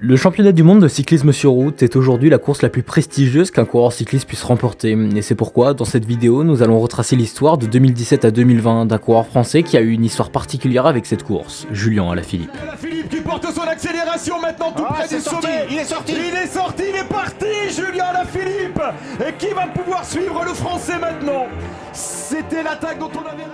Le championnat du monde de cyclisme sur route est aujourd'hui la course la plus prestigieuse qu'un coureur cycliste puisse remporter. Et c'est pourquoi, dans cette vidéo, nous allons retracer l'histoire de 2017 à 2020 d'un coureur français qui a eu une histoire particulière avec cette course, Julien Alaphilippe. Alaphilippe qui porte son accélération maintenant tout près du sommet. Il est sorti, il est parti, Julien Alaphilippe. Et qui va pouvoir suivre le français maintenant? C'était l'attaque dont on avait...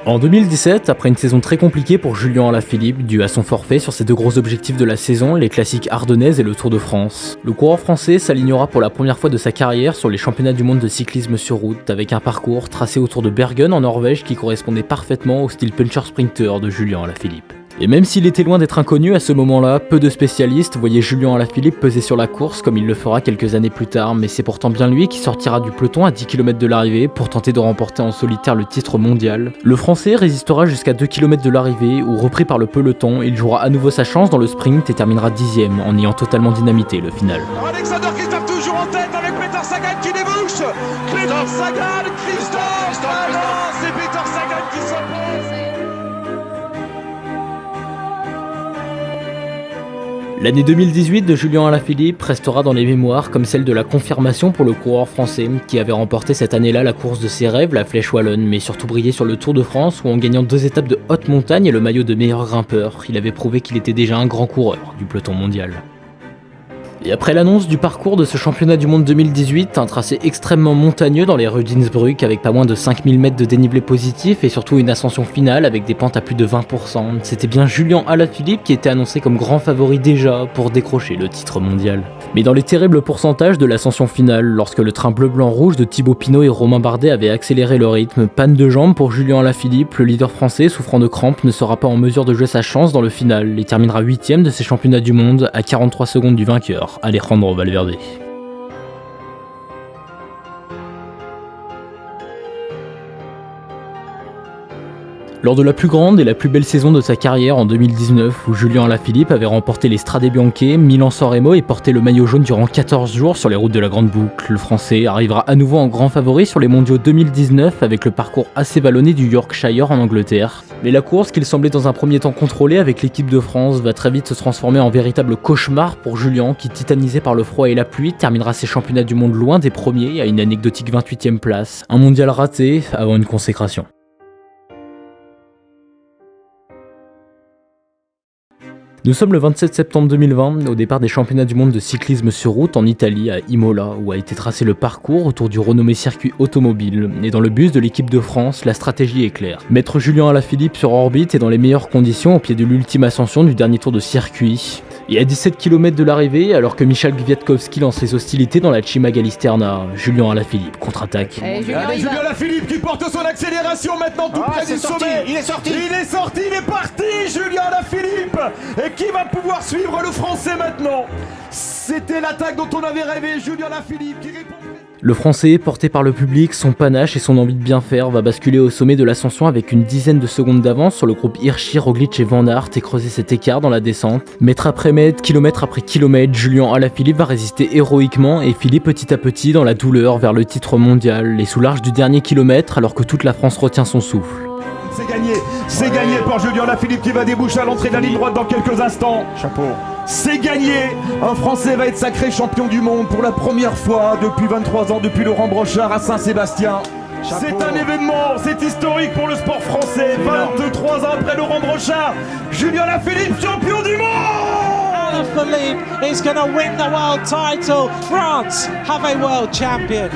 En 2017, après une saison très compliquée pour Julien Alaphilippe, due à son forfait sur ses deux gros objectifs de la saison, les classiques ardennaises et le Tour de France, le coureur français s'alignera pour la première fois de sa carrière sur les championnats du monde de cyclisme sur route, avec un parcours tracé autour de Bergen en Norvège qui correspondait parfaitement au style puncher-sprinter de Julien Alaphilippe. Et même s'il était loin d'être inconnu à ce moment-là, peu de spécialistes voyaient Julien Alaphilippe peser sur la course comme il le fera quelques années plus tard, mais c'est pourtant bien lui qui sortira du peloton à 10 km de l'arrivée pour tenter de remporter en solitaire le titre mondial. Le Français résistera jusqu'à 2 km de l'arrivée où, repris par le peloton, il jouera à nouveau sa chance dans le sprint et terminera 10ème en ayant totalement dynamité le final. Alexander Kristoff toujours en tête avec Peter Sagan qui débouche. Peter Sagan, Kristoff, c'est Peter Sagan qui s'impose. L'année 2018 de Julien Alaphilippe restera dans les mémoires comme celle de la confirmation pour le coureur français qui avait remporté cette année-là la course de ses rêves, la Flèche Wallonne, mais surtout brillé sur le Tour de France où en gagnant 2 étapes de haute montagne et le maillot de meilleur grimpeur, il avait prouvé qu'il était déjà un grand coureur du peloton mondial. Et après l'annonce du parcours de ce championnat du monde 2018, un tracé extrêmement montagneux dans les rues d'Innsbruck avec pas moins de 5000 mètres de dénivelé positif et surtout une ascension finale avec des pentes à plus de 20%, c'était bien Julien Alaphilippe qui était annoncé comme grand favori déjà pour décrocher le titre mondial. Mais dans les terribles pourcentages de l'ascension finale, lorsque le train bleu-blanc-rouge de Thibaut Pinot et Romain Bardet avait accéléré le rythme, panne de jambes pour Julien Alaphilippe, le leader français souffrant de crampes ne sera pas en mesure de jouer sa chance dans le final et terminera 8ème de ces championnats du monde à 43 secondes du vainqueur, Alejandro Valverde. Lors de la plus grande et la plus belle saison de sa carrière en 2019, où Julien Alaphilippe avait remporté les Strade Bianche, Milan-San Remo et porté le maillot jaune durant 14 jours sur les routes de la Grande Boucle, le Français arrivera à nouveau en grand favori sur les mondiaux 2019 avec le parcours assez vallonné du Yorkshire en Angleterre. Mais la course, qu'il semblait dans un premier temps contrôler avec l'équipe de France, va très vite se transformer en véritable cauchemar pour Julien qui, titanisé par le froid et la pluie, terminera ses championnats du monde loin des premiers à une anecdotique 28ème place. Un mondial raté avant une consécration. Nous sommes le 27 septembre 2020, au départ des championnats du monde de cyclisme sur route en Italie, à Imola, où a été tracé le parcours autour du renommé circuit automobile. Et dans le bus de l'équipe de France, la stratégie est claire. Mettre Julien Alaphilippe sur orbite et dans les meilleures conditions au pied de l'ultime ascension du dernier tour de circuit. Et à 17 km de l'arrivée, alors que Michał Kwiatkowski lance ses hostilités dans la Cima Gallisterna, Julien Alaphilippe contre-attaque. Julien Alaphilippe qui porte son accélération maintenant tout près du sommet. Il est sorti, il est parti, Julien Alaphilippe. Et qui va pouvoir suivre le français maintenant? C'était l'attaque dont on avait rêvé, Julien Alaphilippe qui répond. Le Français, porté par le public, son panache et son envie de bien faire, va basculer au sommet de l'ascension avec une dizaine de secondes d'avance sur le groupe Hirschi, Roglic et Van Aert et creuser cet écart dans la descente. Mètre après mètre, kilomètre après kilomètre, Julien Alaphilippe va résister héroïquement et filer petit à petit dans la douleur vers le titre mondial, et sous l'arche du dernier kilomètre alors que toute la France retient son souffle. C'est gagné pour Julien Alaphilippe qui va déboucher à l'entrée de la ligne droite dans quelques instants. Chapeau. C'est gagné. Un Français va être sacré champion du monde pour la première fois depuis 23 ans, depuis Laurent Brochard à Saint-Sébastien. C'est un événement, c'est historique pour le sport français. 23 ans après Laurent Brochard, Julien Alaphilippe champion du monde. Alaphilippe is going to win the world title. France have a world champion.